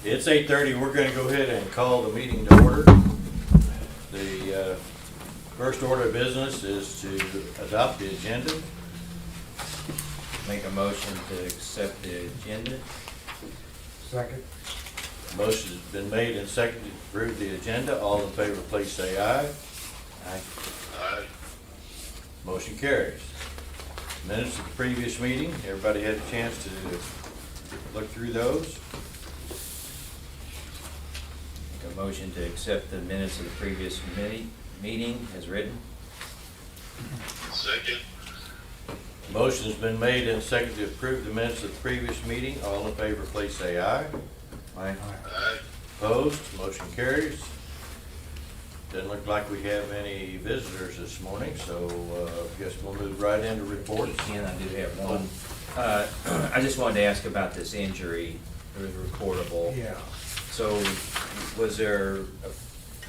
It's 8:30. We're going to go ahead and call the meeting to order. The first order of business is to adopt the agenda. Make a motion to accept the agenda. Second. Motion has been made and seconded to approve the agenda. All in favor, please say aye. Aye. Aye. Motion carries. Minutes of the previous meeting. Everybody had a chance to look through those. Make a motion to accept the minutes of the previous meeting as written. Second. Motion has been made and seconded to approve the minutes of the previous meeting. All in favor, please say aye. Aye. Aye. Opposed, motion carries. Doesn't look like we have any visitors this morning, so I guess we'll move right into reports. Ken, I do have one. I just wanted to ask about this injury. It was reportable. Yeah. So was there a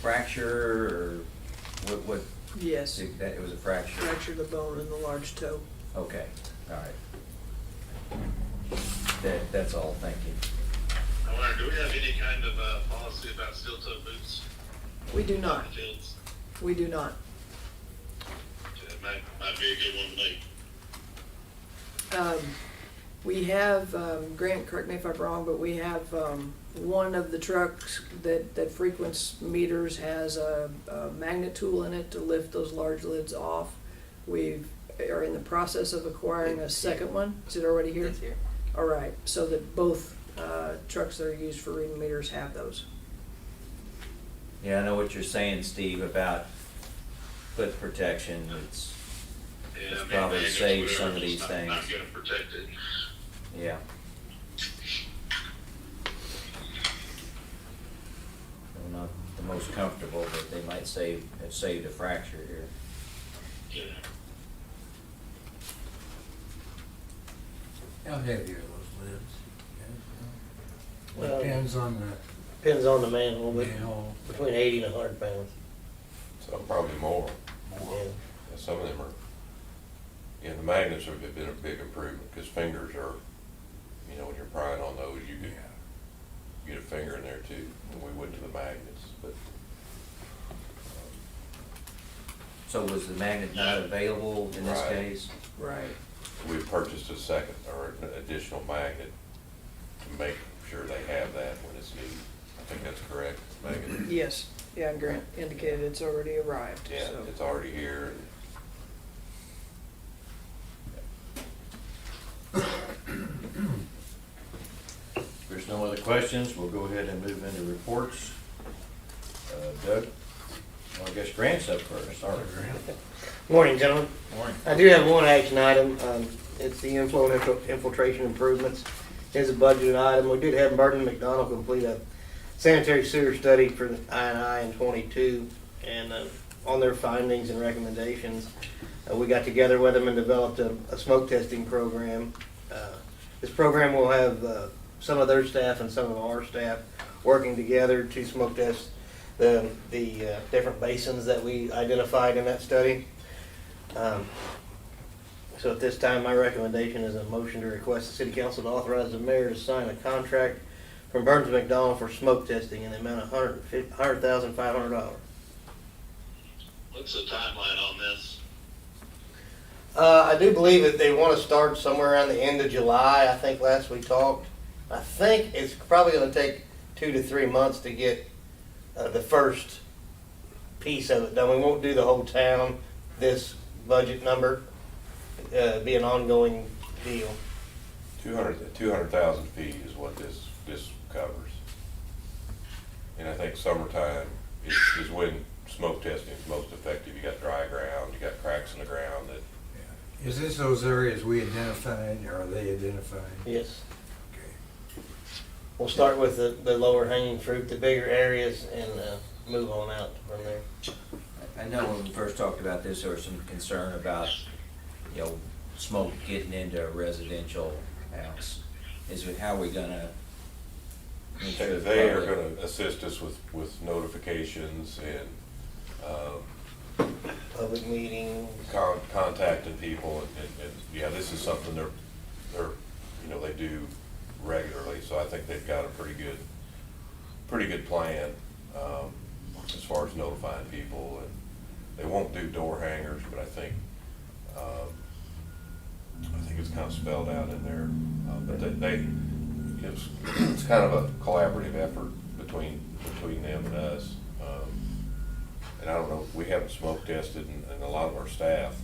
fracture or what? Yes, It was a fracture? fractured the bone in the large toe. Okay, all right. That's all, thank you. I wonder, do we have any kind of policy about steel-toe boots? We do not, On the fields? we do not. That might be a good one to make. We have, Grant, correct me if I'm wrong, but we have one of the trucks that frequents meters has a magnet tool in it to lift those large lids off. We are in the process of acquiring a second one. Is it already here? It's here. All right, so that both trucks that are used for reading meters have those. Yeah, I know what you're saying, Steve, about foot protection. It's probably magnets, save whatever, some of it's these not things. gonna protect it. Yeah. They're not the most comfortable, but they might have saved a fracture here. Yeah. How heavy are those lids? Well, Depends on Depends on the manhole, the but manhole. between 80 and 100 pounds. Some probably more. Yeah. Yeah, some of them are, yeah, the magnets have been a big improvement, because fingers are, you know, when you're prying on those, you get a finger in there too, when we went to the magnets, but. So was the magnet not available in this Right. case? Right. We purchased a second, or an additional magnet to make sure they have that when it's needed. I think that's correct, Megan? Yes, yeah, and Grant indicated it's already arrived, Yeah, so. it's already here. If there's no other questions, we'll go ahead and move into reports. Doug? Well, I guess Grant's up first. Sorry, Grant. Morning, gentlemen. Morning. I do have one action item. It's the inflow infiltration improvements. It's a budgeted item. We did have Burton McDonald complete a sanitary sewer study for the I&I in 22, and on their findings and recommendations, we got together with them and developed a smoke testing program. This program will have some of their staff and some of our staff working together to smoke test the different basins that we identified in that study. So at this time, my recommendation is a motion to request the city council to authorize the mayor to sign a contract from Burns McDonald for smoke testing in the amount of $100,500. What's the timeline on this? I do believe that they want to start somewhere around the end of July. I think last we talked. I think it's probably going to take 2 to 3 months to get the first piece of it done. We won't do the whole town. This budget number be an ongoing deal. 200,000 feet is what this covers. And I think summertime is when smoke testing is most effective. You got dry ground, you got cracks in the ground that. Is this those areas we identified, or are they identified? Yes. Okay. We'll start with the lower hanging fruit, the bigger areas, and move on out from there. I know when we first talked about this, there was some concern about, smoke getting into a residential house. How are we gonna make sure the They are public- gonna assist us with notifications and Public meetings. contacting people, and yeah, this is something they're they do regularly, so I think they've got a pretty good pretty good plan, as far as notifying people, and they won't do door hangers, but I think it's kind of spelled out in there, but it's kind of a collaborative effort between them and us. And I don't know, we haven't smoke tested, and a lot of our staff,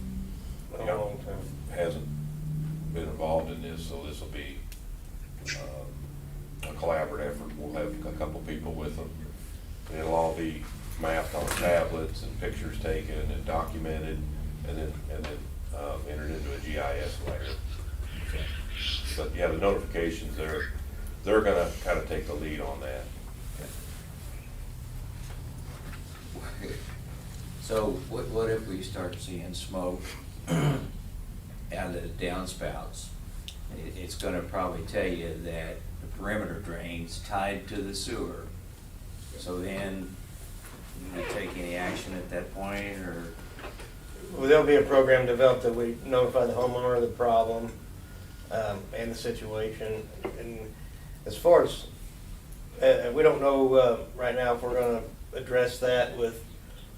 A long time. hasn't been involved in this, so this will be a collaborative effort. We'll have a couple people with them, and it'll all be mapped on tablets and pictures taken and documented, and then entered into a GIS layer. But yeah, the notifications, they're gonna kind of take the lead on that. So what if we start seeing smoke out of the downspouts? It's gonna probably tell you that the perimeter drain's tied to the sewer. So then, you take any action at that point, or? Well, there'll be a program developed that we notify the homeowner of the problem, and the situation. And as far as, we don't know, right now if we're gonna address that with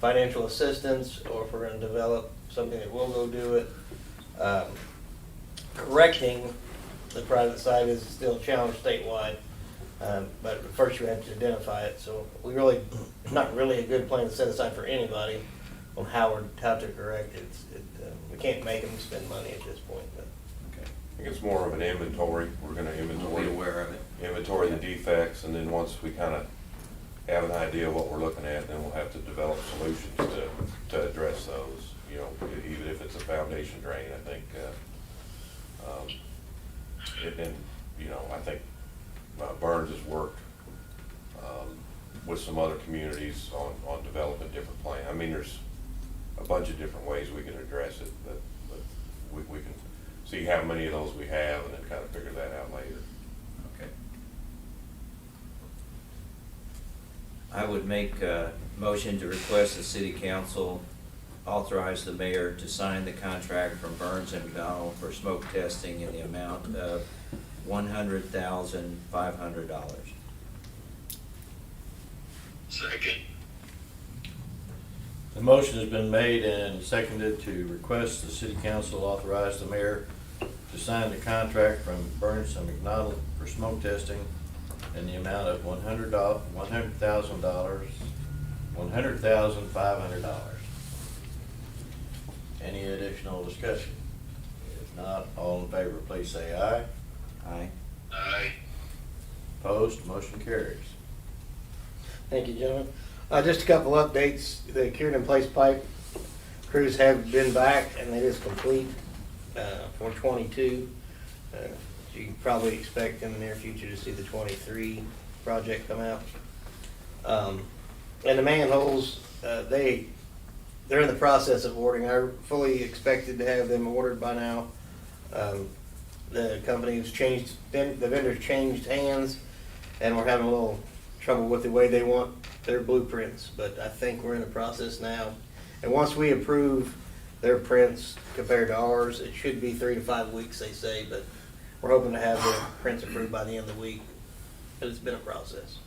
financial assistance, or if we're gonna develop something that will go do it. Correcting the private side is still a challenge statewide, but first you have to identify it, so it's not really a good plan to set aside for anybody on how to correct it. We can't make them spend money at this point, but. Okay. I think it's more of an inventory. We're gonna We'll inventory. be aware of it. Inventory the defects, and then once we kind of have an idea of what we're looking at, then we'll have to develop solutions to address those, even if it's a foundation drain, I think, I think Burns has worked, with some other communities on developing different plans. I mean, there's a bunch of different ways we can address it, but we can see how many of those we have and then kind of figure that out later. Okay. I would make a motion to request the city council authorize the mayor to sign the contract from Burns and McDonald for smoke testing in the amount of $100,500. Second. The motion has been made and seconded to request the city council authorize the mayor to sign the contract from Burns and McDonald for smoke testing in the amount of $100,500. Any additional discussion? If not, all in favor, please say aye. Aye. Aye. Opposed, motion carries. Thank you, gentlemen. Just a couple updates. The cured in place pipe crews have been back and it is complete for 22. You can probably expect in the near future to see the 23 project come out. And the manholes, they're in the process of ordering. I fully expected to have them ordered by now. The company's changed, the vendors changed hands, and we're having a little trouble with the way they want their blueprints, but I think we're in the process now. And once we approve their prints compared to ours, it should be 3 to 5 weeks, they say, but we're hoping to have the prints approved by the end of the week, but it's been a process.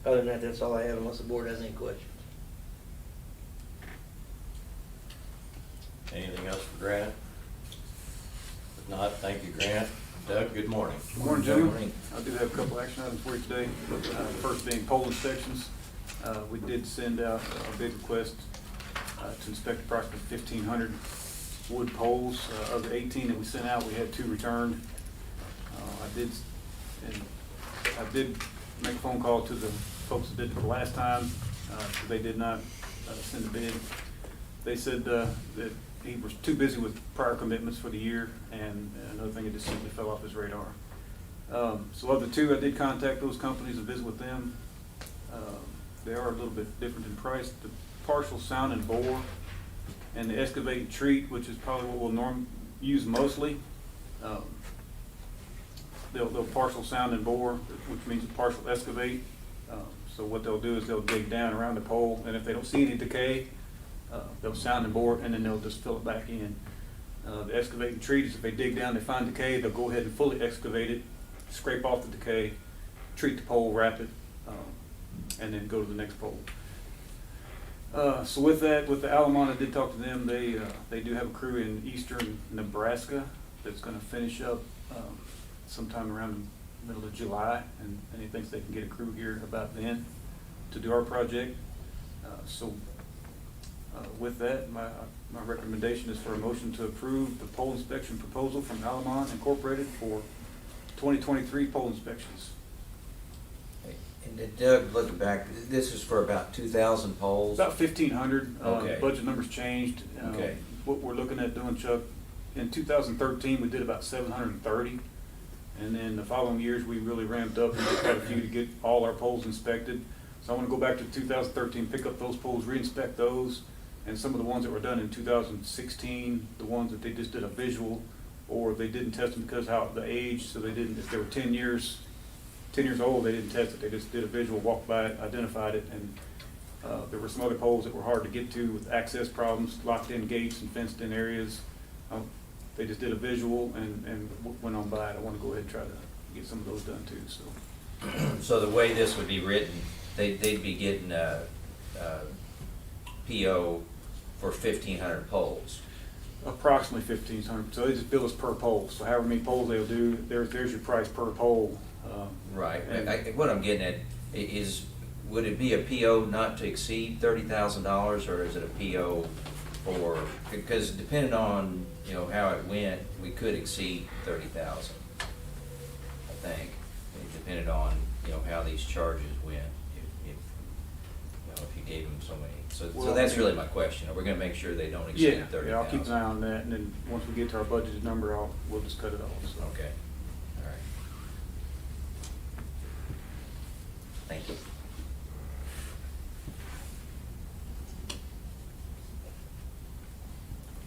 Other than that, that's all I have, unless the board has any questions. Anything else for Grant? If not, thank you, Grant. Doug, good morning. Good morning, gentlemen. I do have a couple action items for you today. First being pole inspections. We did send out a bid request to inspect approximately 1,500 wood poles. Of the 18 that we sent out, we had 2 returned. I did make a phone call to the folks that did it for the last time. They did not send a bid. They said that he was too busy with prior commitments for the year, and another thing, it just simply fell off his radar. So of the 2, I did contact those companies and visit with them. They are a little bit different in price. The partial sound and bore and the excavate and treat, which is probably what we'll use mostly. They'll partial sound and bore, which means partial excavate. So what they'll do is they'll dig down around the pole, and if they don't see any decay, they'll sound and bore, and then they'll just fill it back in. The excavate and treat is if they dig down, they find decay, they'll go ahead and fully excavate it, scrape off the decay, treat the pole, wrap it, and then go to the next pole. So with that, with the Alamon, I did talk to them. They do have a crew in eastern Nebraska that's gonna finish up sometime around the middle of July, and he thinks they can get a crew here about then to do our project. With that, my recommendation is for a motion to approve the pole inspection proposal from Alamon Incorporated for 2023 pole inspections. And then Doug, looking back, this is for about 2,000 poles? About 1,500. Okay. Budget numbers changed. Okay. What we're looking at doing, Chuck, in 2013, we did about 730. And then the following years, we really ramped up and did quite a few to get all our poles inspected. So I want to go back to 2013, pick up those poles, re-inspect those, and some of the ones that were done in 2016, the ones that they just did a visual, or they didn't test them because how the age, so they didn't, if they were 10 years old, they didn't test it. They just did a visual, walked by it, identified it, and there were some other poles that were hard to get to with access problems, locked in gates and fenced in areas. They just did a visual and went on by it. I want to go ahead and try to get some of those done too, so. So the way this would be written, they'd be getting a PO for 1,500 poles. Approximately 1,500, so they just bill us per pole, so however many poles they'll do, there's your price per pole. Right. And- What I'm getting at is, would it be a PO not to exceed $30,000, or is it a PO for, because depending on, you know, how it went, we could exceed 30,000, I think. It depended on, you know, how these charges went, if you gave them so many. So Well, that's really my question. Are we gonna make sure they don't exceed 30,000? Yeah, I'll keep an eye on that, and then once we get to our budgeted number, we'll just cut it off, so. Okay, all right. Thank you.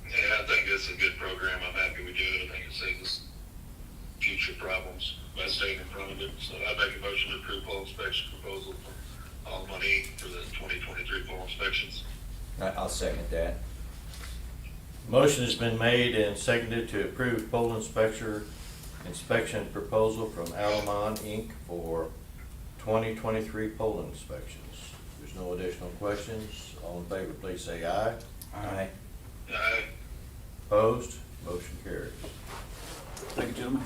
Yeah, I think it's a good program. I'm happy we do it. I think it saves us future problems by staying in front of it. So I make a motion to approve pole inspection proposal from All Money for the 2023 pole inspections. I'll second that. Motion has been made and seconded to approve pole inspection proposal from Alamon Inc. for 2023 pole inspections. There's no additional questions. All in favor, please say aye. Aye. Aye. Opposed? Motion carries. Thank you, gentlemen.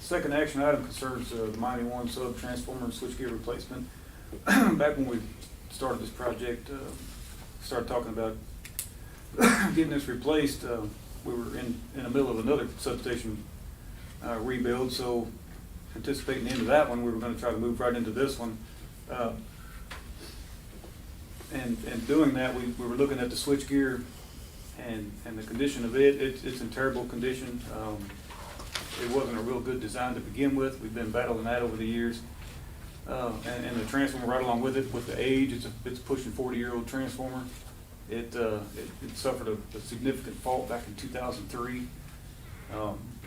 Second action item concerns the Mighty One sub transformer and switchgear replacement. Back when we started this project, started talking about getting this replaced, we were in the middle of another substation rebuild, so anticipating the end of that one, we were gonna try to move right into this one. And doing that, we were looking at the switchgear and the condition of it. It's in terrible condition. It wasn't a real good design to begin with. We've been battling that over the years. And the transformer right along with it, with the age, it's pushing 40-year-old transformer. It suffered a significant fault back in 2003.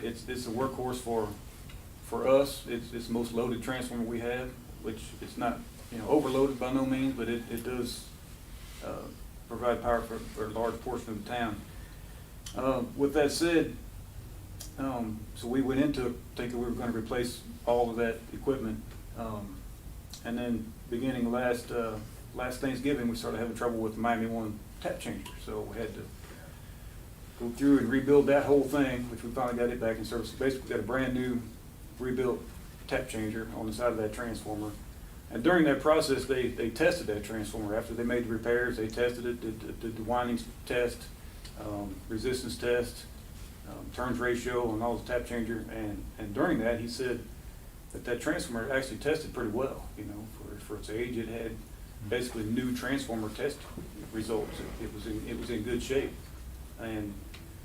It's a workhorse for us. It's the most loaded transformer we have, which it's not, you know, overloaded by no means, but it does provide power for a large portion of the town. With that said, so we went into it thinking we were going to replace all of that equipment, and then beginning last Thanksgiving, we started having trouble with the Miami One tap changer, so we had to go through and rebuild that whole thing, which we finally got it back in service. Basically, got a brand new rebuilt tap changer on the side of that transformer. And during that process, they tested that transformer. After they made the repairs, they tested it, did the windings test, resistance test, turns ratio on all the tap changer. And during that, he said that transformer actually tested pretty well. You know, for its age, it had basically new transformer test results. It was in good shape. And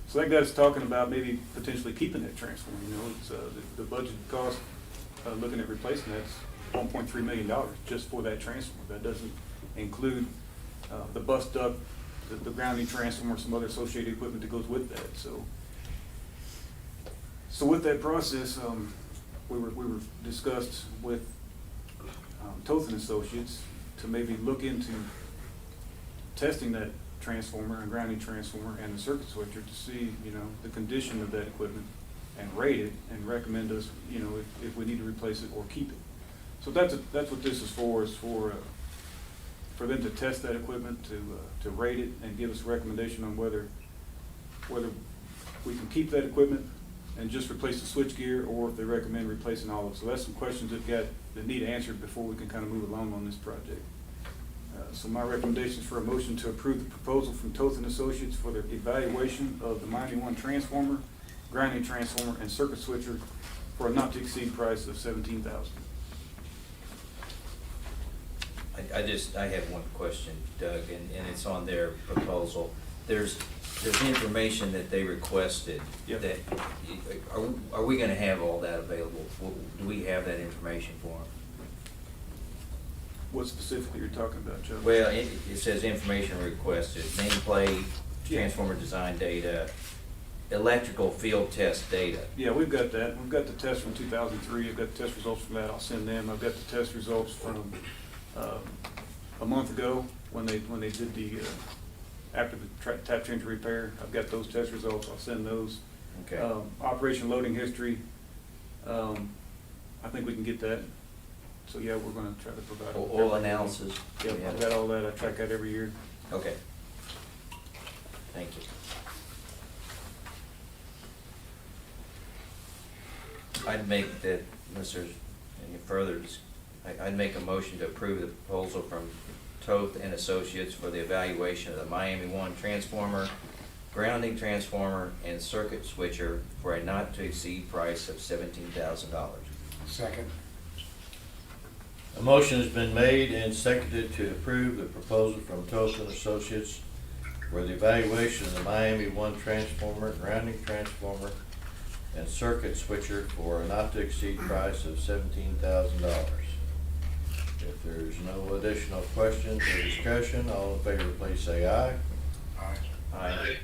so that got us talking about maybe potentially keeping that transformer. You know, it's the budget cost looking at replacing that's $1.3 million just for that transformer. That doesn't include the bus duct, the grounding transformer, some other associated equipment that goes with that. So with that process, we were discussed with Toth and Associates to maybe look into testing that transformer and grounding transformer and the circuit switcher to see, you know, the condition of that equipment and rate it and recommend us, you know, if we need to replace it or keep it. So that's what this is for for them to test that equipment, to rate it and give us a recommendation on whether we can keep that equipment and just replace the switchgear, or if they recommend replacing all of it. So that's some questions that need answered before we can kind of move along on this project. So my recommendation is for a motion to approve the proposal from Toth and Associates for the evaluation of the Miami One transformer, grounding transformer, and circuit switcher for a not to exceed price of $17,000. I have one question, Doug, and it's on their proposal. There's information that they requested. Yep. That, are we gonna have all that available? Do we have that information for them? What specifically you're talking about, Joe? Well, it says information requested, nameplate, transformer design data, electrical field test data. Yeah, we've got that. We've got the test from 2003. I've got the test results from that. I'll send them. I've got the test results from a month ago when they did the after the tap change repair. I've got those test results. I'll send those. Okay. Operation loading history. I think we can get that. So yeah, we're going to try to provide Oil analysis. Yep, I've got all that. I track that every year. Okay. Thank you. I'd make that, unless there's any further, I'd make a motion to approve the proposal from Toth and Associates for the evaluation of the Miami One transformer, grounding transformer, and circuit switcher for a not to exceed price of $17,000. Second. A motion has been made and seconded to approve the proposal from Toth and Associates for the evaluation of the Miami One transformer, grounding transformer, and circuit switcher for a not to exceed price of $17,000. If there's no additional questions or discussion, all in favor please say aye. Aye. Aye.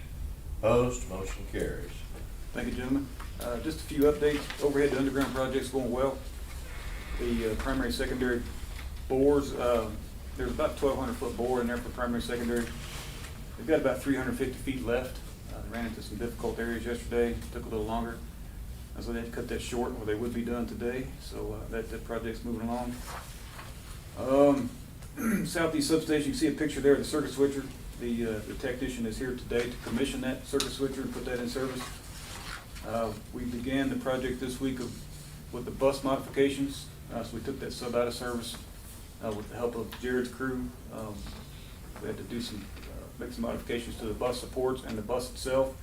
Opposed, motion carries. Thank you, gentlemen. Just a few updates. Overhead to underground project's going well. The primary, secondary bores, there's about 1,200-foot bore in there for primary, secondary. They've got about 350 feet left. Ran into some difficult areas yesterday. Took a little longer. So they had to cut that short, or they would be done today. So that project's moving along. Southeast substation, you can see a picture there of the circuit switcher. The technician is here today to commission that circuit switcher and put that in service. We began the project this week with the bus modifications. So we took that sub out of service with the help of Jared's crew. We had to do make some modifications to the bus supports and the bus itself.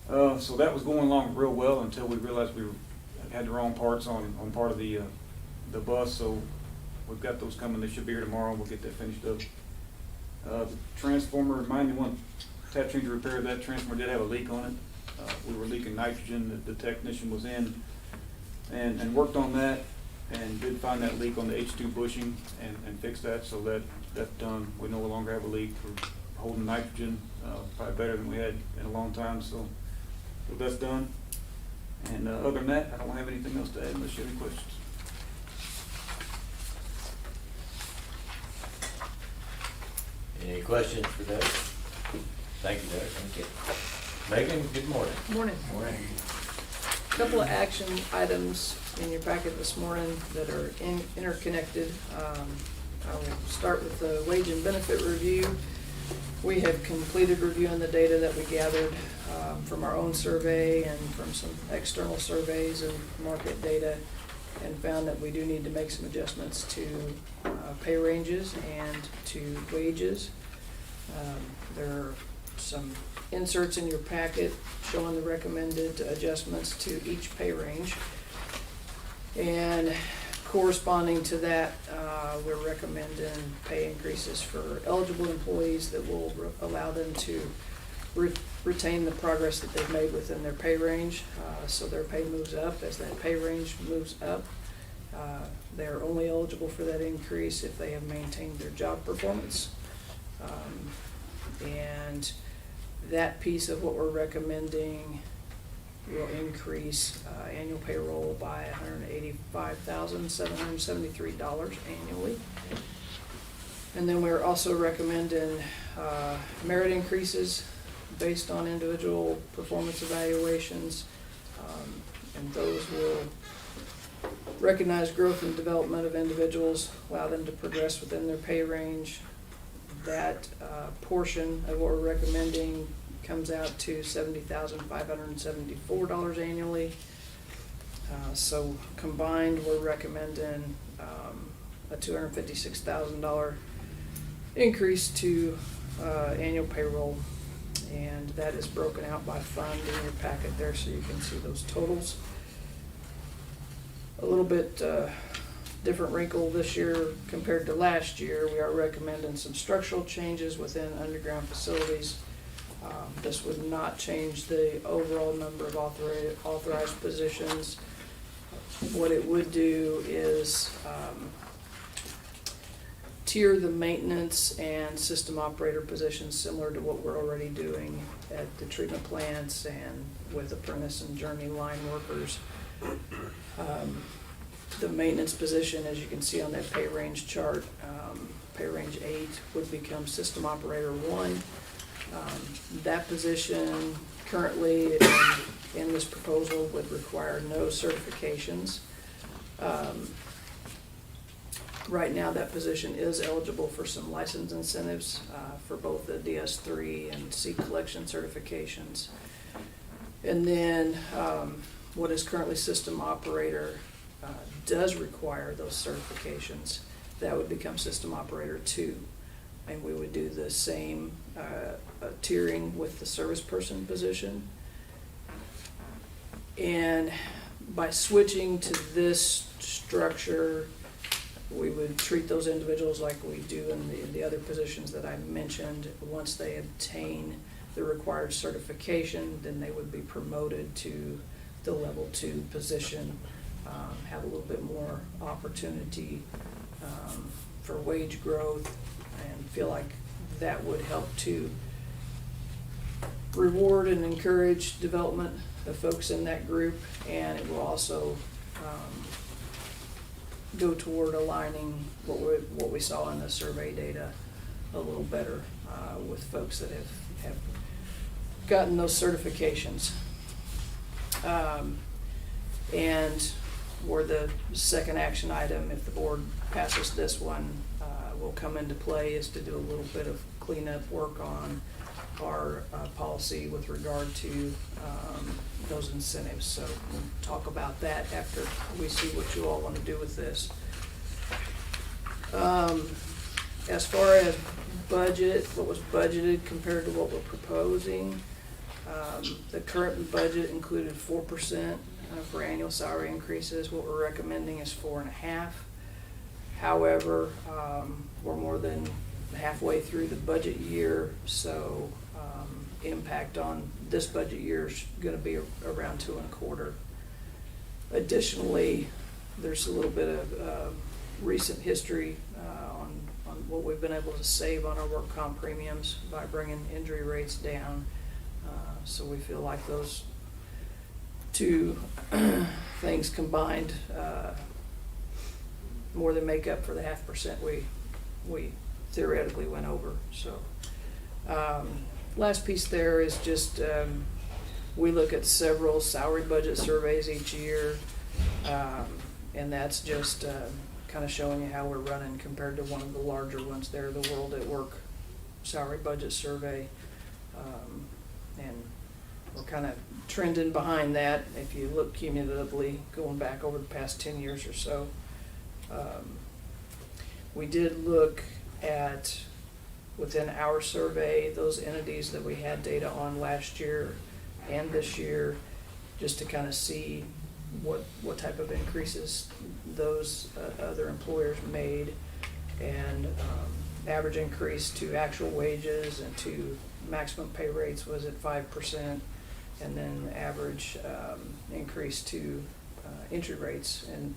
So that was going along real well until we realized we had the wrong parts on part of the bus. So we've got those coming. They should be here tomorrow, and we'll get that finished up. The transformer, Miami One tap change repair, that transformer did have a leak on it. We were leaking nitrogen. The technician was in and worked on that, and did find that leak on the H2 bushing and fixed that. So that's done. We no longer have a leak. We're holding nitrogen, probably better than we had in a long time. So that's done. And other than that, I don't have anything else to add unless you have any questions. Any questions for Doug? Thank you, Doug. Thank you. Megan, good morning. Morning. Morning. Couple of action items in your packet this morning that are interconnected. I will start with the wage and benefit review. We have completed reviewing the data that we gathered from our own survey and from some external surveys and market data, and found that we do need to make some adjustments to pay ranges and to wages. There are some inserts in your packet showing the recommended adjustments to each pay range. And corresponding to that, we're recommending pay increases for eligible employees that will allow them to retain the progress that they've made within their pay range. So their pay moves up as that pay range moves up. They're only eligible for that increase if they have maintained their job performance. And that piece of what we're recommending will increase annual payroll by $185,773 annually. And then we're also recommending merit increases based on individual performance evaluations, and those will recognize growth and development of individuals, allow them to progress within their pay range. That portion of what we're recommending comes out to $70,574 annually. So combined, we're recommending a $256,000 increase to annual payroll, and that is broken out by fund in your packet there, so you can see those totals. A little bit different wrinkle this year compared to last year. We are recommending some structural changes within underground facilities. This would not change the overall number of authorized positions. What it would do is tier the maintenance and system operator positions similar to what we're already doing at the treatment plants and with apprentice and journey line workers. The maintenance position, as you can see on that pay range chart, pay range 8 would become system operator 1. That position currently in this proposal would require no certifications. Right now, that position is eligible for some license incentives for both the DS3 and seed collection certifications. And then what is currently system operator does require those certifications. That would become system operator 2. And we would do the same tiering with the service person position. And by switching to this structure, we would treat those individuals like we do in the other positions that I mentioned. Once they obtain the required certification, then they would be promoted to the level 2 position, have a little bit more opportunity for wage growth, and feel like that would help to reward and encourage development of folks in that group, and it will also go toward aligning what we saw in the survey data a little better with folks that have gotten those certifications. And for the second action item, if the board passes this one, will come into play is to do a little bit of cleanup work on our policy with regard to those incentives. So we'll talk about that after we see what you all want to do with this. As far as budget, what was budgeted compared to what we're proposing, the current budget included 4% for annual salary increases. What we're recommending is 4.5%. However, we're more than halfway through the budget year, so impact on this budget year is going to be around 2.25%. Additionally, there's a little bit of recent history on what we've been able to save on our work comp premiums by bringing injury rates down. So we feel like those two things combined more than make up for the 0.5% we theoretically went over. So last piece there is just we look at several salary budget surveys each year, and that's just kind of showing you how we're running compared to one of the larger ones there, the World at Work salary budget survey. And we're kind of trending behind that if you look cumulatively going back over the past 10 years or so. We did look at, within our survey, those entities that we had data on last year and this year, just to kind of see what type of increases those other employers made, and average increase to actual wages and to maximum pay rates was at 5%, and then average increase to entry rates, and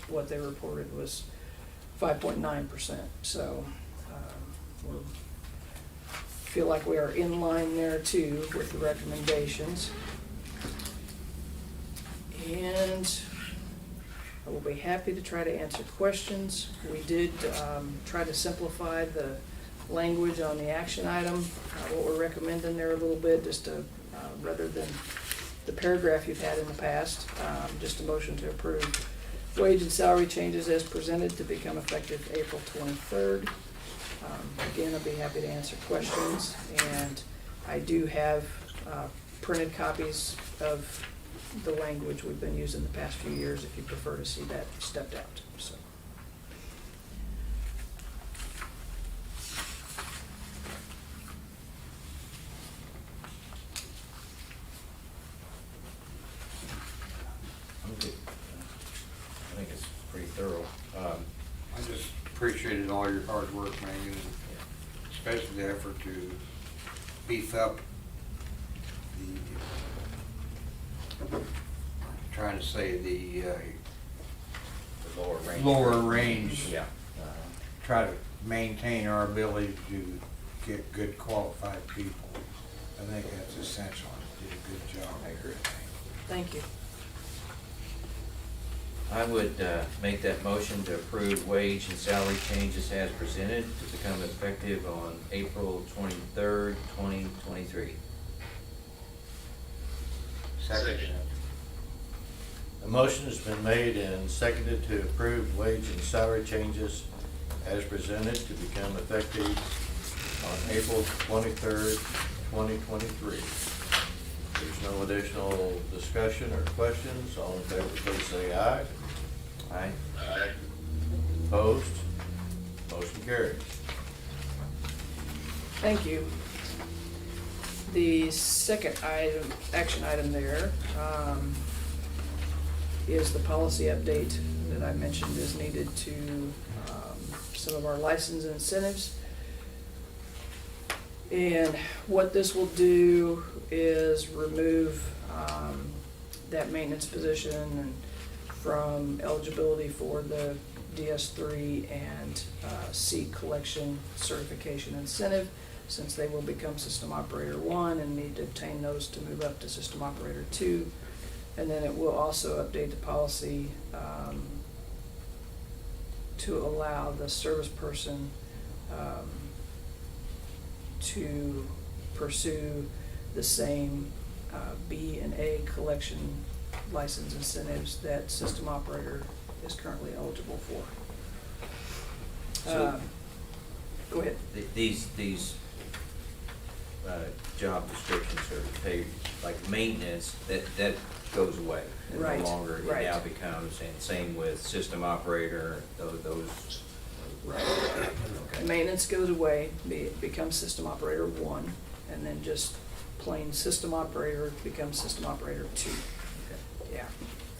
what they reported was 5.9%. So we feel like we are in line there too with the recommendations. And I will be happy to try to answer questions. We did try to simplify the language on the action item, what we're recommending there a little bit, just to, rather than the paragraph you've had in the past, just a motion to approve wage and salary changes as presented to become effective April 23rd. Again, I'll be happy to answer questions, and I do have printed copies of the language we've been using the past few years if you prefer to see that stepped out. So. I'm good. I think it's pretty thorough. I just appreciated all your hard work, man, and especially the effort to beef up the, trying to say the The lower range. lower range. Yeah. Try to maintain our ability to get good qualified people. I think that's essential. You did a good job. I agree. Thank you. I would make that motion to approve wage and salary changes as presented to become effective on April 23rd, 2023. Second. A motion has been made and seconded to approve wage and salary changes as presented to become effective on April 23rd, 2023. There's no additional discussion or questions. All in favor, please say aye. Aye. Aye. Opposed? Motion carries. Thank you. The second item, action item there, is the policy update that I mentioned is needed to some of our license incentives. And what this will do is remove that maintenance position and from eligibility for the DS3 and C collection certification incentive, since they will become System Operator 1 and need to obtain those to move up to System Operator 2. And then it will also update the policy to allow the service person to pursue the same B and A collection license incentives that System Operator is currently eligible for. So- Go ahead. These job descriptions are paid, like maintenance, that goes away. And Right, no longer, it right. now becomes, and same with system operator, those. Right. Okay. Maintenance goes away, becomes System Operator 1, and then just plain System Operator becomes System Operator 2. Yeah,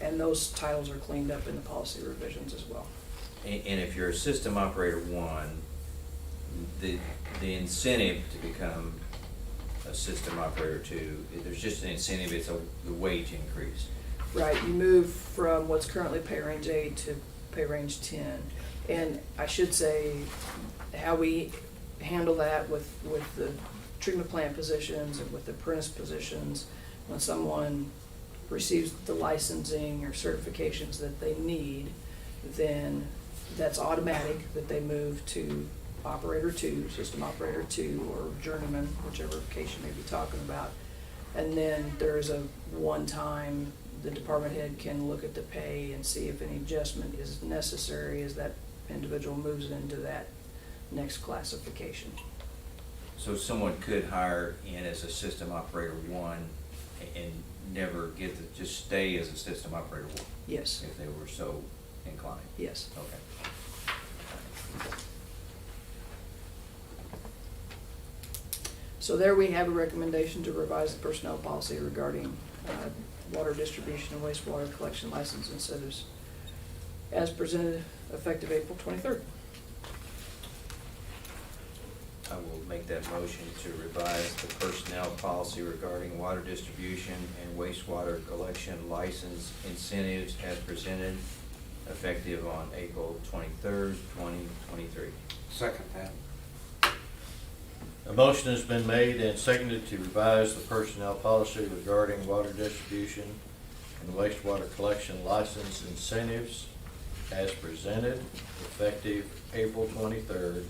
and those titles are cleaned up in the policy revisions as well. And if you're a system operator 1, the incentive to become a system operator 2, there's just an incentive, it's the wage increase. Right, you move from what's currently pay range 8 to pay range 10. And I should say, how we handle that with the treatment plant positions and with the apprentice positions, when someone receives the licensing or certifications that they need, then that's automatic that they move to Operator 2, System Operator 2, or Journeyman, whichever case you may be talking about. And then there's a one-time, the department head can look at the pay and see if any adjustment is necessary as that individual moves into that next classification. So someone could hire in as a system operator 1 and never get to just stay as a system operator 1? Yes, If they were so inclined? yes. Okay. So there we have a recommendation to revise the personnel policy regarding water distribution and wastewater collection license incentives as presented effective April 23rd. I will make that motion to revise the personnel policy regarding water distribution and wastewater collection license incentives as presented, effective on April 23rd, 2023. Second that. A motion has been made and seconded to revise the personnel policy regarding water distribution and wastewater collection license incentives as presented, effective April 23rd,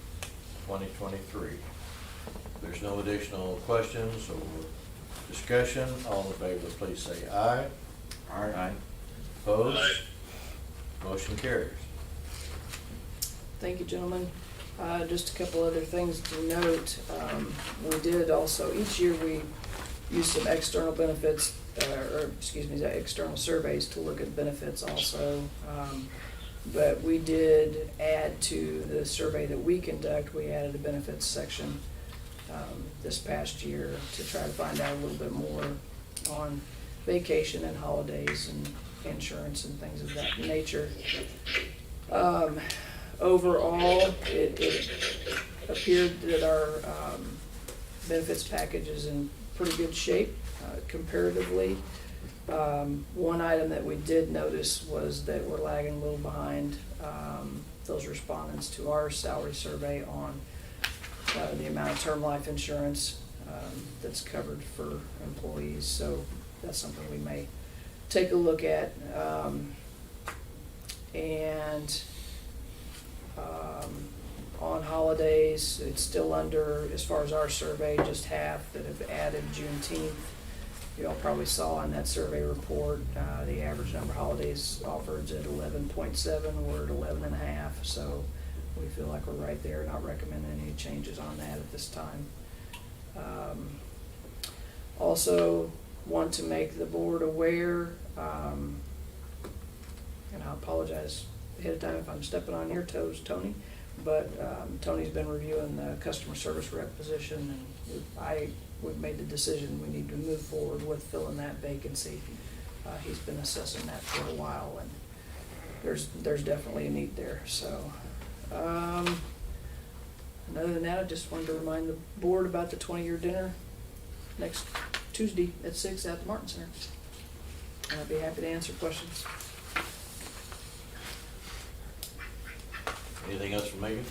2023. There's no additional questions or discussion. All in favor, please say aye. Aye. Opposed? Aye. Motion carries. Thank you, gentlemen. Just a couple other things to note. We did also, each year we use some external benefits, external surveys to look at benefits also. But we did add to the survey that we conduct, we added a benefits section this past year to try to find out a little bit more on vacation and holidays and insurance and things of that nature. Overall, it appeared that our benefits package is in pretty good shape comparatively. One item that we did notice was that we're lagging a little behind those respondents to our salary survey on the amount of term life insurance that's covered for employees. So that's something we may take a look at. On holidays, it's still under, as far as our survey, just half that have added Juneteenth. You all probably saw in that survey report, the average number of holidays offered at 11.7, we're at 11.5, so we feel like we're right there, not recommending any changes on that at this time. Also, want to make the board aware, and I apologize ahead of time if I'm stepping on your toes, Tony, but Tony's been reviewing the customer service rep position, and we've made the decision we need to move forward with filling that vacancy. He's been assessing that for a while, and there's definitely a need there. So, and other than that, I just wanted to remind the board about the 20-year dinner next Tuesday at 6 at the Martin Center. And I'd be happy to answer questions. Anything else from Megan?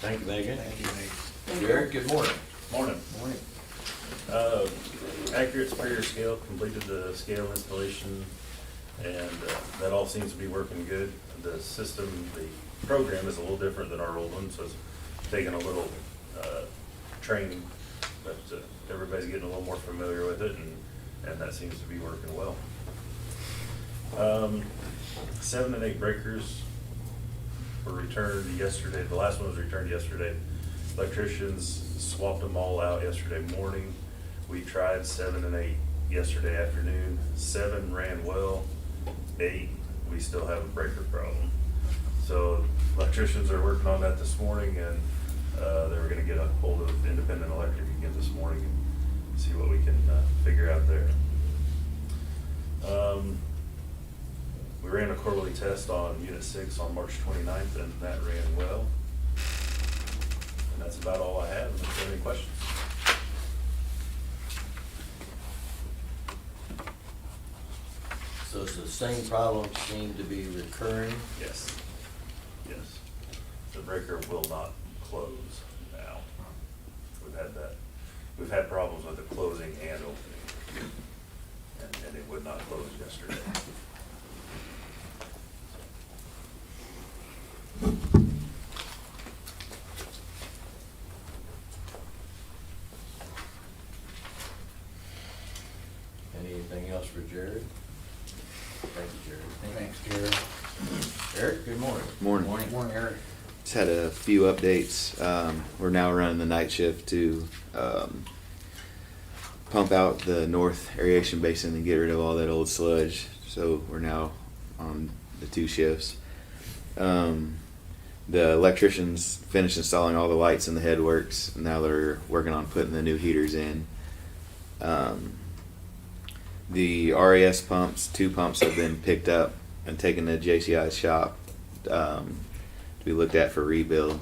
Thank you, Megan. Thank you, Nate. Thank you. Jared, good morning. Morning. Morning. Accurate Superior Scale completed the scale installation, and that all seems to be working good. The system, the program is a little different than our old one, so it's taking a little training, but everybody's getting a little more familiar with it, and that seems to be working well. 7 and 8 breakers were returned yesterday. The last one was returned yesterday. Electricians swapped them all out yesterday morning. We tried 7 and 8 yesterday afternoon. 7 ran well. 8, we still have a breaker problem. So electricians are working on that this morning, and they were going to get a hold of Independent Electric again this morning and see what we can figure out there. We ran a quarterly test on Unit 6 on March 29th, and that ran well. And that's about all I have. If you have any questions. So it's the same problems seem to be recurring? Yes. Yes. The breaker will not close now. We've had that. We've had problems with it closing and opening. And it would not close yesterday. Anything else for Jared? Thank you, Jared. Thanks, Jared. Eric, good morning. Morning. Morning, Eric. Just had a few updates. We're now running the night shift to pump out the north aeration basin and get rid of all that old sludge. So we're now on the 2 shifts. The electricians finished installing all the lights in the headworks. Now they're working on putting the new heaters in. The RAS pumps, 2 pumps have been picked up and taken to JCI's shop to be looked at for rebuild.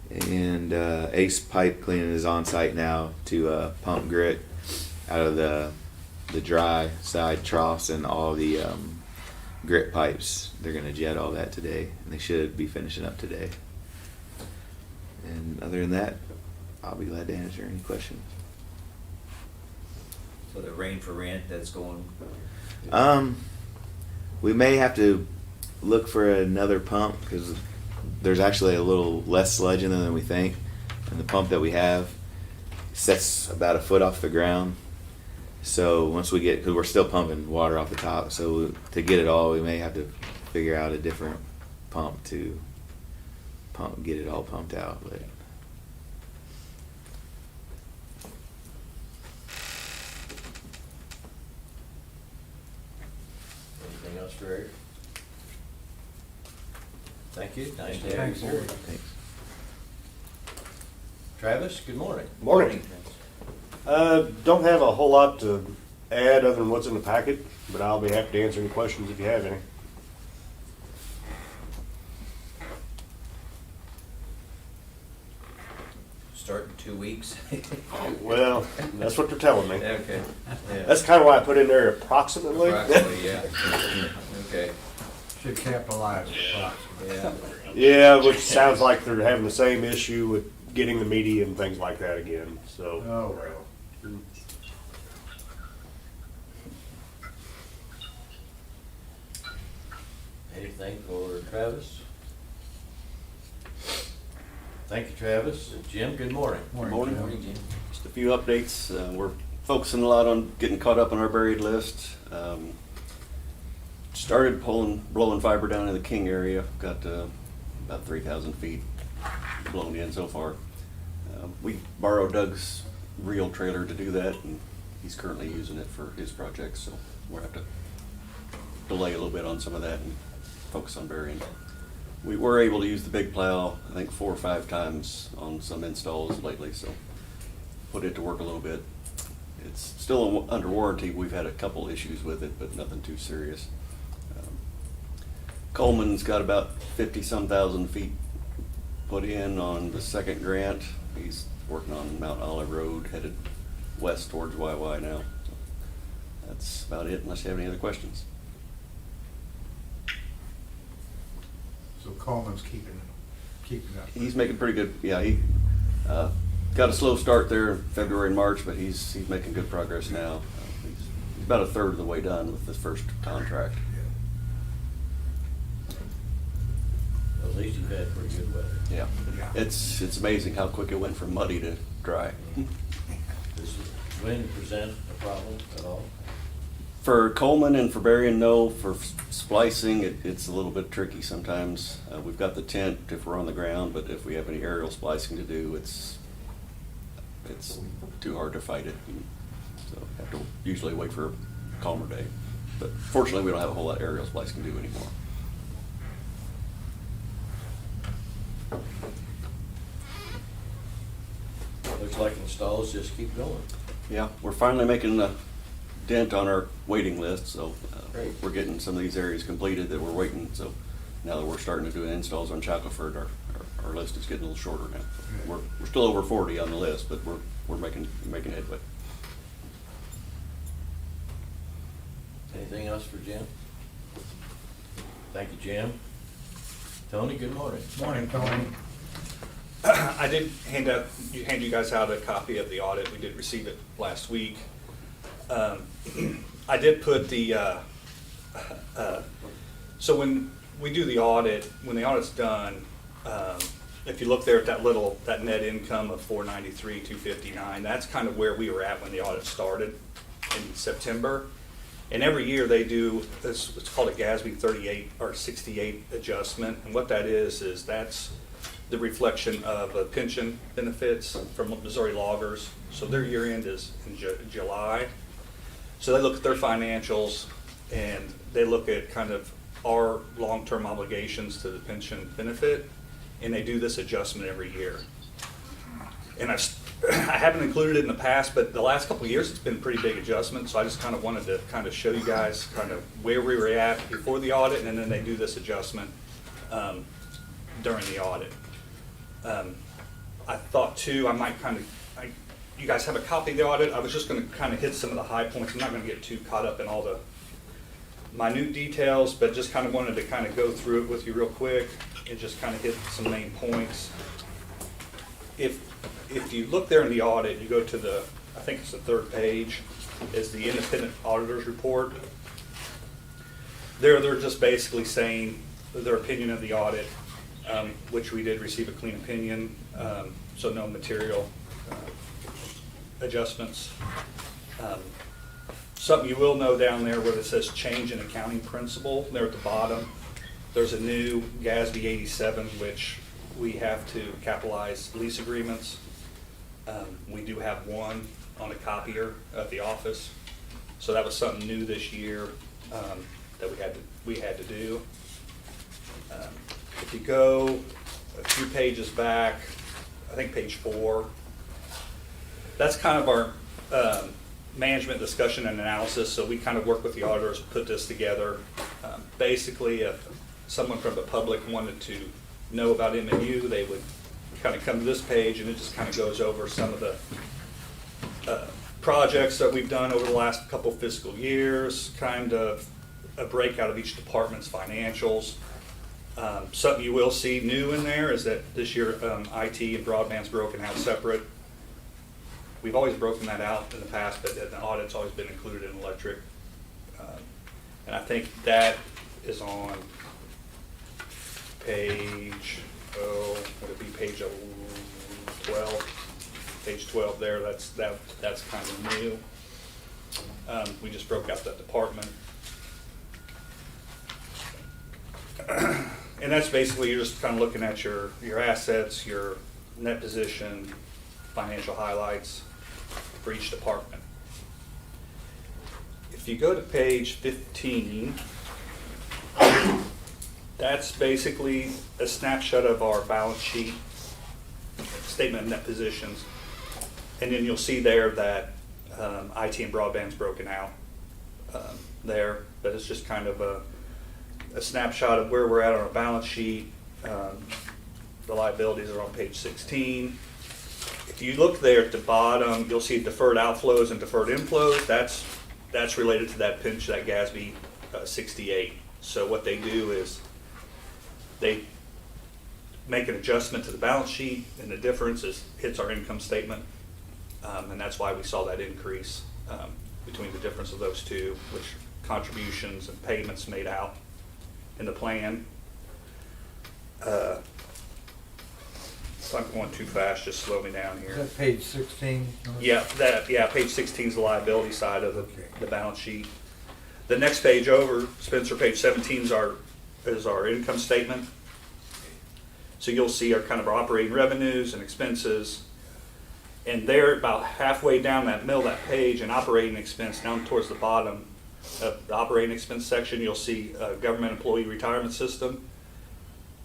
And Ace Pipe Cleaning is on site now to pump grit out of the dry side troughs and all the grit pipes. They're going to jet all that today, and they should be finishing up today. And other than that, I'll be glad to answer any questions. So the rain for rent that's going, We may have to look for another pump because there's actually a little less sludge in there than we think, and the pump that we have sets about a foot off the ground. So once we get, because we're still pumping water off the top, so to get it all, we may have to figure out a different pump to get it all pumped out. But Anything else for Eric? Thank you. Nice to have Thanks, you here. Eric. thanks. Travis, good morning. Morning. Don't have a whole lot to add other than what's in the packet, but I'll be happy to answer any questions if you have any. Start in 2 weeks. Well, that's what they're telling me. Okay. Yeah. That's kind of why I put in there approximately. Approximately, yeah. Okay. Should capitalize approximately. Yeah. Yeah, which sounds like they're having the same issue with getting the media and things like that again, so. Oh, well. Anything for Travis? Thank you, Travis. Jim, good morning. Morning, Jim. Morning, Jim. Just a few updates. We're focusing a lot on getting caught up on our buried list. Started blowing fiber down in the King area. Got about 3,000 feet blown in so far. We borrowed Doug's reel trailer to do that, and he's currently using it for his project, so we'll have to delay a little bit on some of that and focus on burying. We were able to use the big plow, I think 4 or 5 times on some installs lately, so put it to work a little bit. It's still under warranty. We've had a couple issues with it, but nothing too serious. Coleman's got about 50-some thousand feet put in on the second grant. He's working on Mount Olive Road, headed west towards YY now. So that's about it, unless you have any other questions. So Coleman's keeping up. He's making pretty good, yeah, he got a slow start there in February and March, but he's making good progress now. He's about a third of the way done with this first contract. Well, at least you've had pretty good weather. Yeah, it's amazing how quick it went from muddy to dry. Does wind present a problem at all? For Coleman and for Berrien, no. For splicing, it's a little bit tricky sometimes. We've got the tent if we're on the ground, but if we have any aerial splicing to do, it's too hard to fight it. So have to usually wait for a calmer day. But fortunately, we don't have a whole lot of aerial splicing to do anymore. Looks like installs just keep going. Yeah, we're finally making a dent on our waiting list, so Great. we're getting some of these areas completed that we're waiting. So now that we're starting to do installs on Shackelford, our list is getting a little shorter now. We're still over 40 on the list, but we're making headway. Anything else for Jim? Thank you, Jim. Tony, good morning. Morning, Tony. I did hand you guys out a copy of the audit. We did receive it last week. I did put the, so when we do the audit, when the audit's done, if you look there at that net income of 493, 259, that's kind of where we were at when the audit started in September. And every year they do this, it's called a GASB 38 or 68 adjustment. And what that is that's the reflection of pension benefits from Missouri loggers. So their year end is in July. So they look at their financials and they look at kind of our long-term obligations to the pension benefit, and they do this adjustment every year. And I haven't included it in the past, but the last couple of years it's been a pretty big adjustment, so I just kind of wanted to kind of show you guys kind of where we were at before the audit, and then they do this adjustment during the audit. I thought too, I might kind of, you guys have a copy of the audit. I was just going to kind of hit some of the high points. I'm not going to get too caught up in all the minute details, but just kind of wanted to kind of go through it with you real quick and just kind of hit some main points. If you look there in the audit, you go to the, I think it's the third page, is the independent auditor's report. They're just basically saying their opinion of the audit, which we did receive a clean opinion, so no material adjustments. Something you will know down there where it says change in accounting principle, there at the bottom, there's a new GASB 87, which we have to capitalize lease agreements. We do have one on a copier at the office. So that was something new this year that we had to do. If you go a few pages back, I think page 4, that's kind of our management discussion and analysis. So we kind of work with the auditors, put this together. Basically, if someone from the public wanted to know about MMU, they would kind of come to this page, and it just kind of goes over some of the projects that we've done over the last couple fiscal years, kind of a breakout of each department's financials. Something you will see new in there is that this year IT and broadband's broken out separate. We've always broken that out in the past, but the audit's always been included in electric. And I think that is on page, would it be page 12? Page 12 there, that's kind of new. We just broke out that department. And that's basically, you're just kind of looking at your assets, your net position, financial highlights for each department. If you go to page 15, that's basically a snapshot of our balance sheet, statement of net positions. And then you'll see there that IT and broadband's broken out there, but it's just kind of a snapshot of where we're at on our balance sheet. The liabilities are on page 16. If you look there at the bottom, you'll see deferred outflows and deferred inflows. That's related to that pinch, that GASB 68. So what they do is they make an adjustment to the balance sheet, and the difference hits our income statement. And that's why we saw that increase between the difference of those two, which contributions and payments made out in the plan. If I'm going too fast, just slow me down here. Is that page 16? Yeah, page 16 is the liability side of Okay. the balance sheet. The next page over, Spencer, page 17 is our income statement. So you'll see our kind of our operating revenues and expenses. And there, about halfway down that middle of that page, an operating expense down towards the bottom of the operating expense section, you'll see government employee retirement system.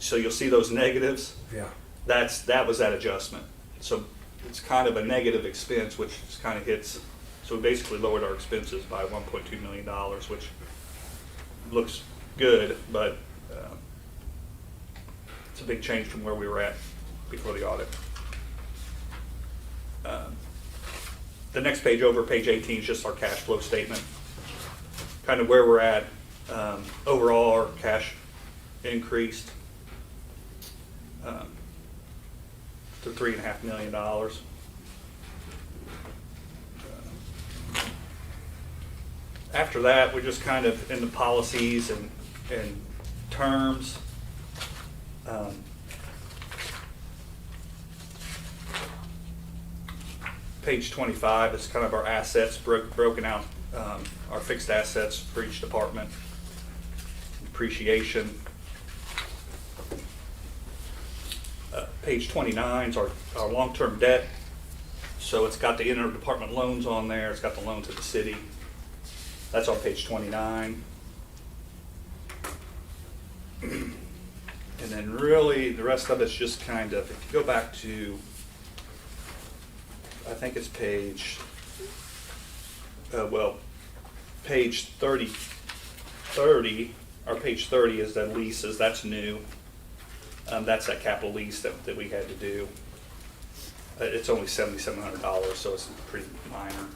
So you'll see those negatives. Yeah. That was that adjustment. So it's kind of a negative expense, which just kind of hits. So we basically lowered our expenses by $1.2 million, which looks good, but it's a big change from where we were at before the audit. The next page over, page 18, is just our cash flow statement. Kind of where we're at. Overall, our cash increased to $3.5 million. After that, we're just kind of in the policies and terms. Page 25 is kind of our assets broken out, our fixed assets for each department, depreciation. Page 29 is our long-term debt. So it's got the interdepartment loans on there. It's got the loan to the city. That's on page 29. And then really the rest of it's just kind of, if you go back to, I think it's page 30, or page 30 is the leases, that's new. That's that capital lease that we had to do. It's only $7,700, so it's pretty minor.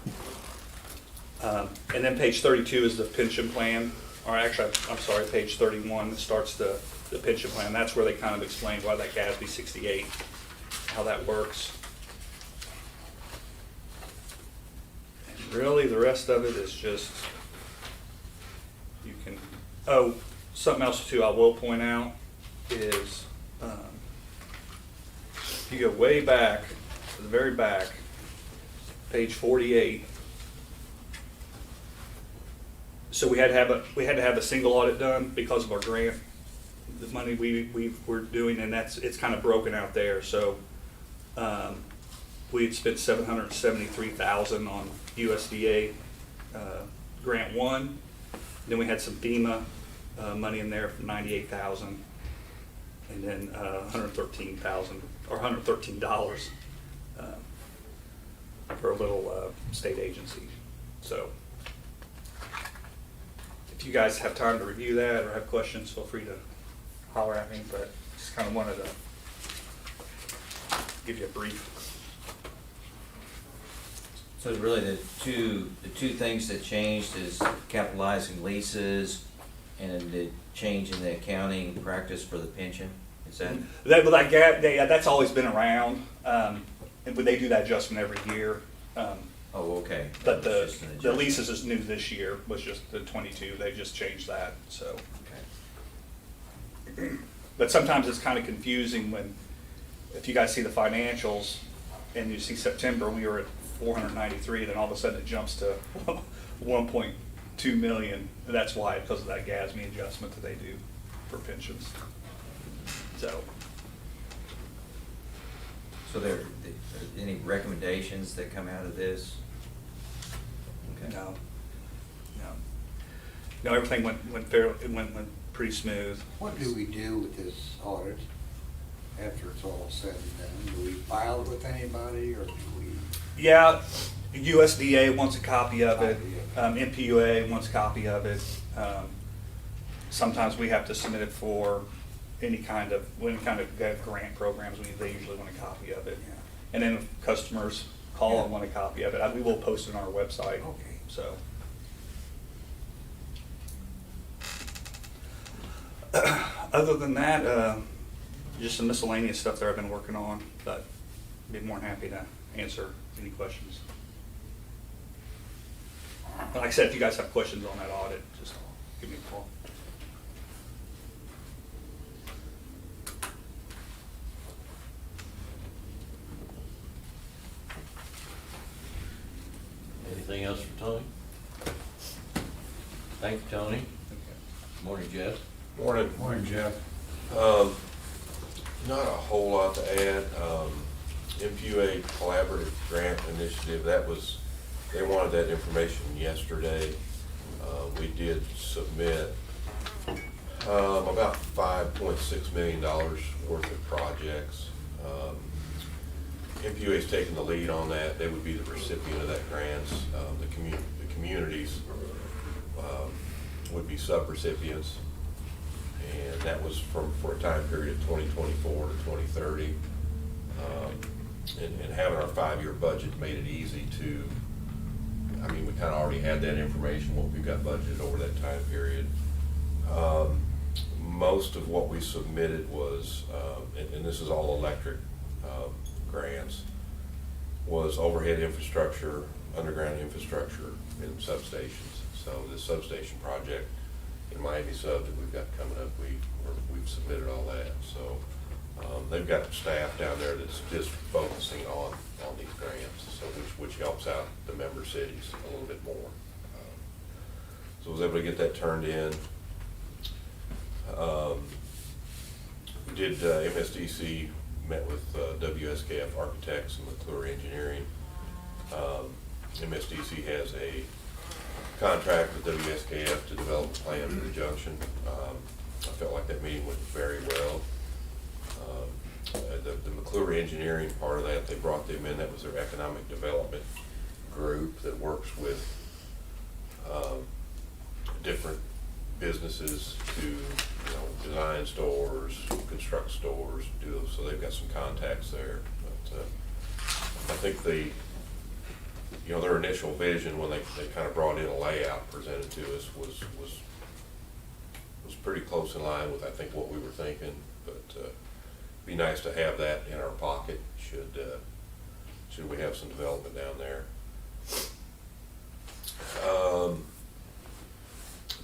And then page 32 is the pension plan, or actually, I'm sorry, page 31 starts the pension plan. That's where they kind of explain why that GASB 68, how that works. And really, the rest of it is just, you can, something else too I will point out is, if you go way back, to the very back, page 48, So we had to have a single audit done because of our grant, the money we were doing, and it's kind of broken out there. So we had spent $773,000 on USDA grant 1. Then we had some FEMA money in there for $98,000, and then $113,000 or $113 for a little state agency. So if you guys have time to review that or have questions, feel free to holler at me, but just kind of wanted to give you a brief. So really the two things that changed is capitalizing leases and the change in the accounting practice for the pension, is that? That's always been around, and they do that adjustment every year. Oh, okay. But That was just an the adjustment. leases is new this year, was just the 22, they just changed that, so. Okay. But sometimes it's kind of confusing when, if you guys see the financials and you see September, we were at 493, then all of a sudden it jumps to 1.2 million. And that's why, because of that GASB adjustment that they do for pensions. So. So there, any recommendations that come out of this? Okay. No. No, everything went fairly, it went pretty smooth. What do we do with this audit after it's all said and done? Do we file it with anybody, or do we? Yeah, USDA wants a copy of it, MPUA wants a copy of it. Sometimes we have to submit it for any kind of grant programs, they usually want a copy of it. And then if customers call and want a copy of it, we will post it on our website. Okay. So. Other than that, just some miscellaneous stuff that I've been working on, but I'd be more than happy to answer any questions. Like I said, if you guys have questions on that audit, just give me a call. Anything else for Tony? Thank you, Tony. Morning, Jeff. Morning. Morning, Jeff. Not a whole lot to add. MPUA Collaborative Grant Initiative, they wanted that information yesterday. We did submit about $5.6 million worth of projects. MPUA is taking the lead on that. They would be the recipient of that grant. The communities would be sub-recipients. And that was for a time period of 2024 to 2030. And having our 5-year budget made it easy to, we kind of already had that information, what we've got budgeted over that time period. Most of what we submitted was, and this is all electric grants, was overhead infrastructure, underground infrastructure, and substations. So this substation project in Miami Sub that we've got coming up, we've submitted all that. So they've got staff down there that's just focusing on these grants, so which helps out the member cities a little bit more. So I was able to get that turned in. We did MSDC met with WSKF Architects and McClure Engineering. MSDC has a contract with WSKF to develop a plan for the junction. I felt like that meeting went very well. The McClure Engineering part of that, they brought them in. That was their economic development group that works with different businesses to design stores, construct stores, do those. So they've got some contacts there. But I think their initial vision when they kind of brought in a layout presented to us was pretty close in line with I think what we were thinking. But be nice to have that in our pocket should we have some development down there.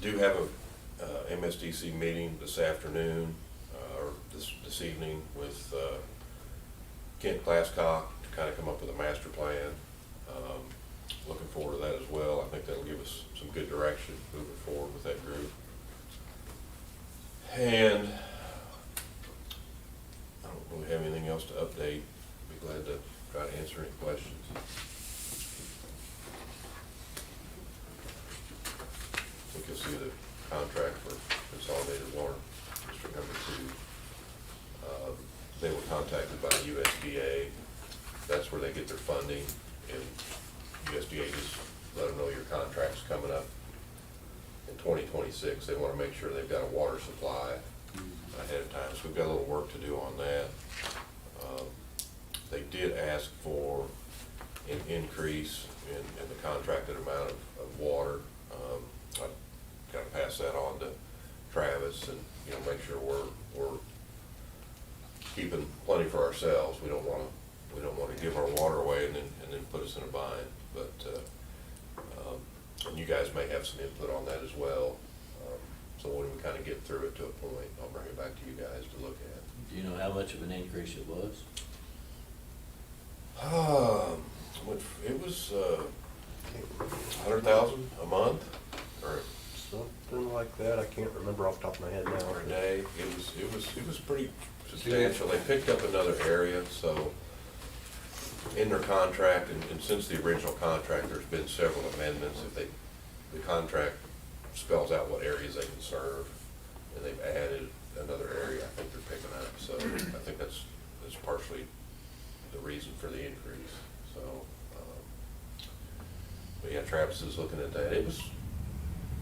Do have a MSDC meeting this afternoon or this evening with Kent Glasscock to kind of come up with a master plan. looking forward to that as well. I think that'll give us some good direction moving forward with that group. And I don't really have anything else to update. Be glad to try to answer any questions. I think you'll see the contract for Consolidated Water District Number 2. They were contacted by USDA. That's where they get their funding, and USDA just let them know your contract's coming up in 2026. They want to make sure they've got a water supply ahead of time, so we've got a little work to do on that. They did ask for an increase in the contracted amount of water. I got to pass that on to Travis and, make sure we're keeping plenty for ourselves. We don't want to give our water away and then put us in a bind. But and you guys may have some input on that as well. So when we kind of get through it to a point, I'll bring it back to you guys to look at. Do you know how much of an increase it was? It was 100,000 a month or Something like that. I can't remember off the top of my head now. or a day. It was pretty substantial. They picked up another area, so in their contract, and since the original contract, there's been several amendments. If the contract spells out what areas they can serve, and they've added another area I think they're picking up. So I think that's partially the reason for the increase. So, but yeah, Travis is looking at that.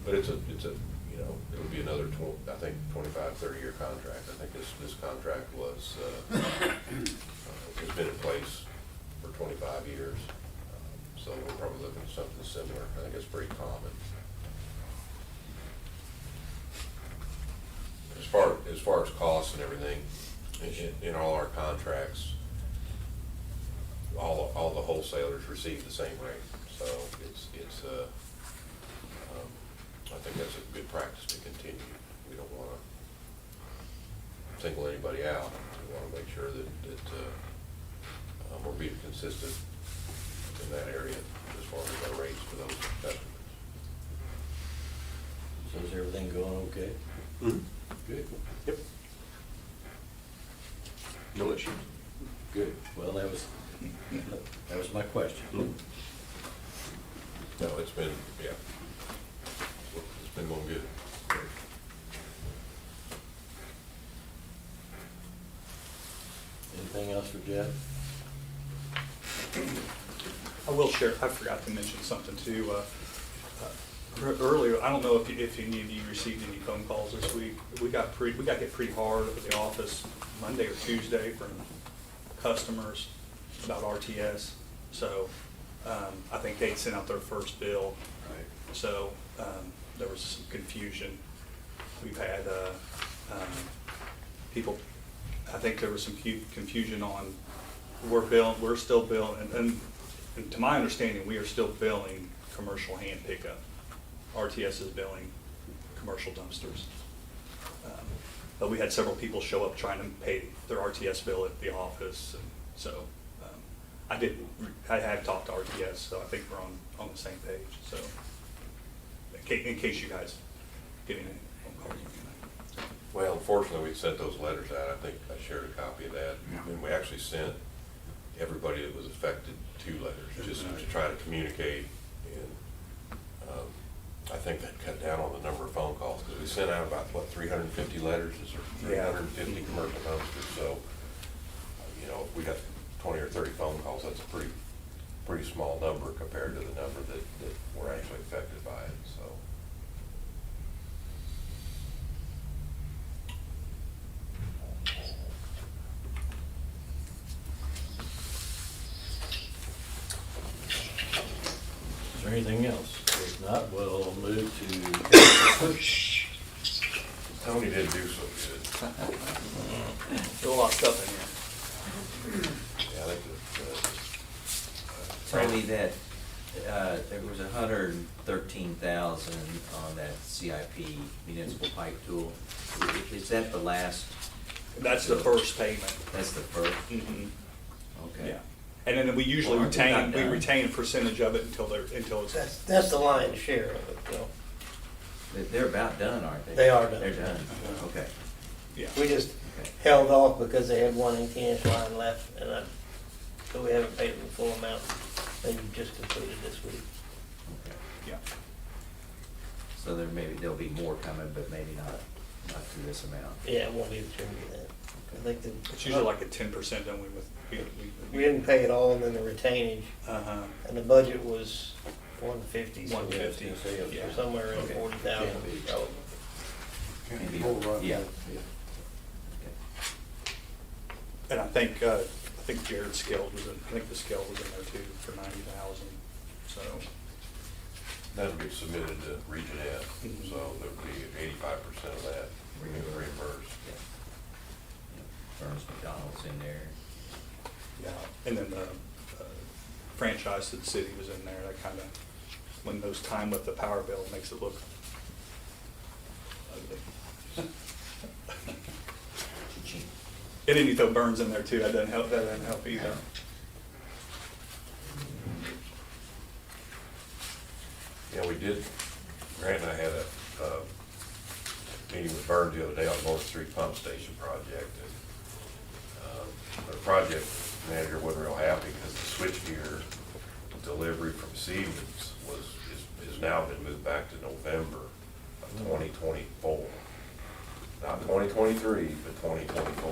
But it's a it'll be another 25, 30-year contract. I think this contract was has been in place for 25 years. So we're probably looking at something similar. I think it's pretty common. As far as costs and everything, in all our contracts, all the wholesalers receive the same rate. So I think that's a good practice to continue. We don't want to single anybody out. We want to make sure that we're being consistent in that area as far as our rates for those customers. So is everything going okay? Mm-hmm. Good. Yep. No issues. Good. Well, that was my question. No, it's been going good. Anything else for Jeff? I will share, I forgot to mention something too. Earlier, I don't know if any of you received any phone calls this week. We got hit pretty hard at the office Monday or Tuesday from customers about RTS. So I think they sent out their first bill. Right. So there was some confusion. We've had people, I think there was some confusion on, we're still billing, and to my understanding, we are still billing commercial hand pickup. RTS is billing commercial dumpsters. But we had several people show up trying to pay their RTS bill at the office, and so I have talked to RTS, so I think we're on the same page. So in case you guys get any phone calls. Well, unfortunately, we sent those letters out. I think I shared a copy of that. And we actually sent everybody that was affected 2 letters, just to try to communicate. And I think that cut down on the number of phone calls, because we sent out about, 350 letters, or 350 commercial dumpsters. So, if we got 20 or 30 phone calls, that's a pretty small number compared to the number that were actually affected by it. So. Is there anything else? If not, we'll move to. Tony didn't do so good. There's a lot of stuff in here. Yeah, I think Told me that there was 113,000 on that CIP municipal pipe tool. Is that the last? That's the first payment. That's the first? Mhm. Okay. Yeah. And then we usually Well, aren't they not retain, we done? retain a percentage of it until it's. That's the lion's share of it, you know. They're about done, aren't they? They are done. They're done, okay. Yeah. We just Okay. held off because they had one inch line left, and so we haven't paid them the full amount. They just completed this week. Okay. Yeah. So there'll be more coming, but maybe not to this amount. Yeah, it won't be distributed that. I think It's usually like a 10%, don't we, with, we didn't pay it all, and then the retainage, Uh-huh. and the budget was 150. so 150, yeah. Somewhere around Okay. 40,000. Can be. probably. Can't Maybe, pull right yeah. back. And I think Jared's scale was in, I think the scale was in there too for 90,000, so. That'll get submitted to Region F, Mhm. so there'll be 85% of that reimbursed. Burns McDonald's in there. Yeah, and then the franchise to the city was in there, that kind of, when those time with the power bill makes it look ugly. And then you throw Burns in there too, that doesn't help either. Yeah, we did, Grant and I had a meeting with Burns the other day on North Street Pump Station project. And the project manager wasn't real happy because the switchgear delivery from Siemens is now been moved back to November of 2024. Not 2023, but 2024.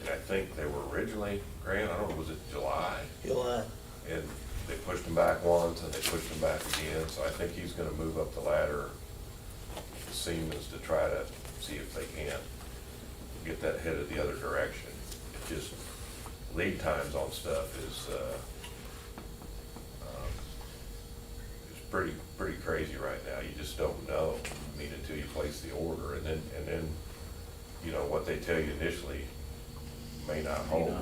And I think they were originally, Grant, I don't know, was it July? July. And they pushed him back once and they pushed him back again, so I think he's gonna move up the ladder to Siemens to try to see if they can't get that headed the other direction. It just, lead times on stuff is pretty crazy right now. You just don't know, I mean, until you place the order, and then, you know, what they tell you initially may not hold.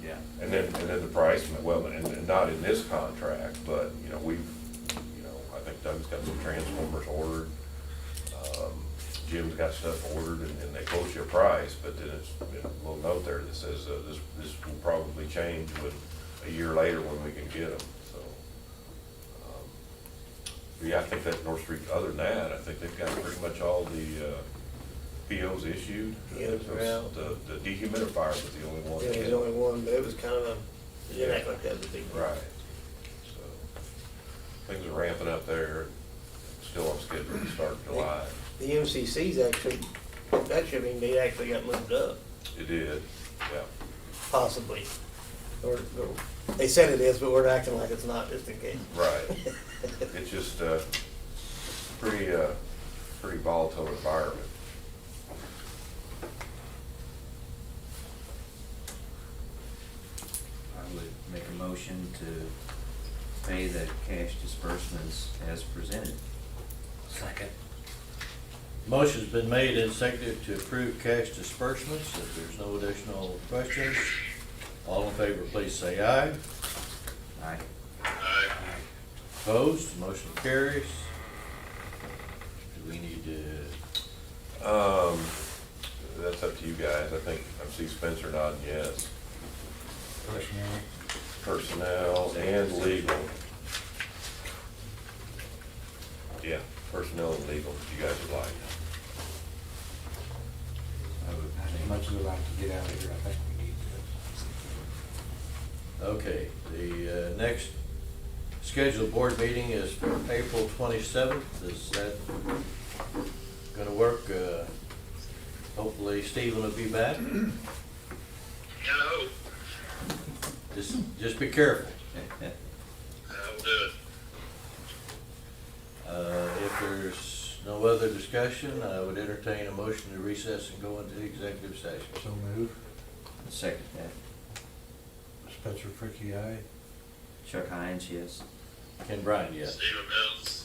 Yeah. And then the price, well, and not in this contract, but, you know, I think Doug's got some transformers ordered. Jim's got stuff ordered, and they quote you a price, but then it's a little note there that says, this will probably change a year later when we can get them, so. Yeah, I think that North Street, other than that, I think they've got pretty much all the, POs issued. POs are out. The dehumidifier was the only one. Yeah, that there's hit. only one, but it was kind of a, it didn't act like that was a big deal. Right. So, things are ramping up there, still on schedule to start in July. The MCC's actually, that shipping date actually got moved up, It did, yeah. possibly. Or, they said it is, but we're acting like it's not, just in case. Right. It's just pretty volatile environment. I would make a motion to pay the cash disbursements as presented. Second. Motion's been made and seconded to approve cash disbursements. If there's no additional questions, all in favor, please say aye. Aye. Aye. Opposed, motion carries. Do we need to, That's up to you guys. I think, I see Spencer nodding yes. Personnel and legal. Yeah, personnel and legal, if you guys would like. As much as I'd like to get out of here, I think we need to. okay, the next scheduled board meeting is for April 27th. Is that gonna work? Hopefully Stephen will be back. Hello. Just be careful. I'll do it. If there's no other discussion, I would entertain a motion to recess and go into executive session. So move. Second that. Spencer Fricky, aye. Chuck Hines, yes. Ken Bryant, yes. Stephen Mills,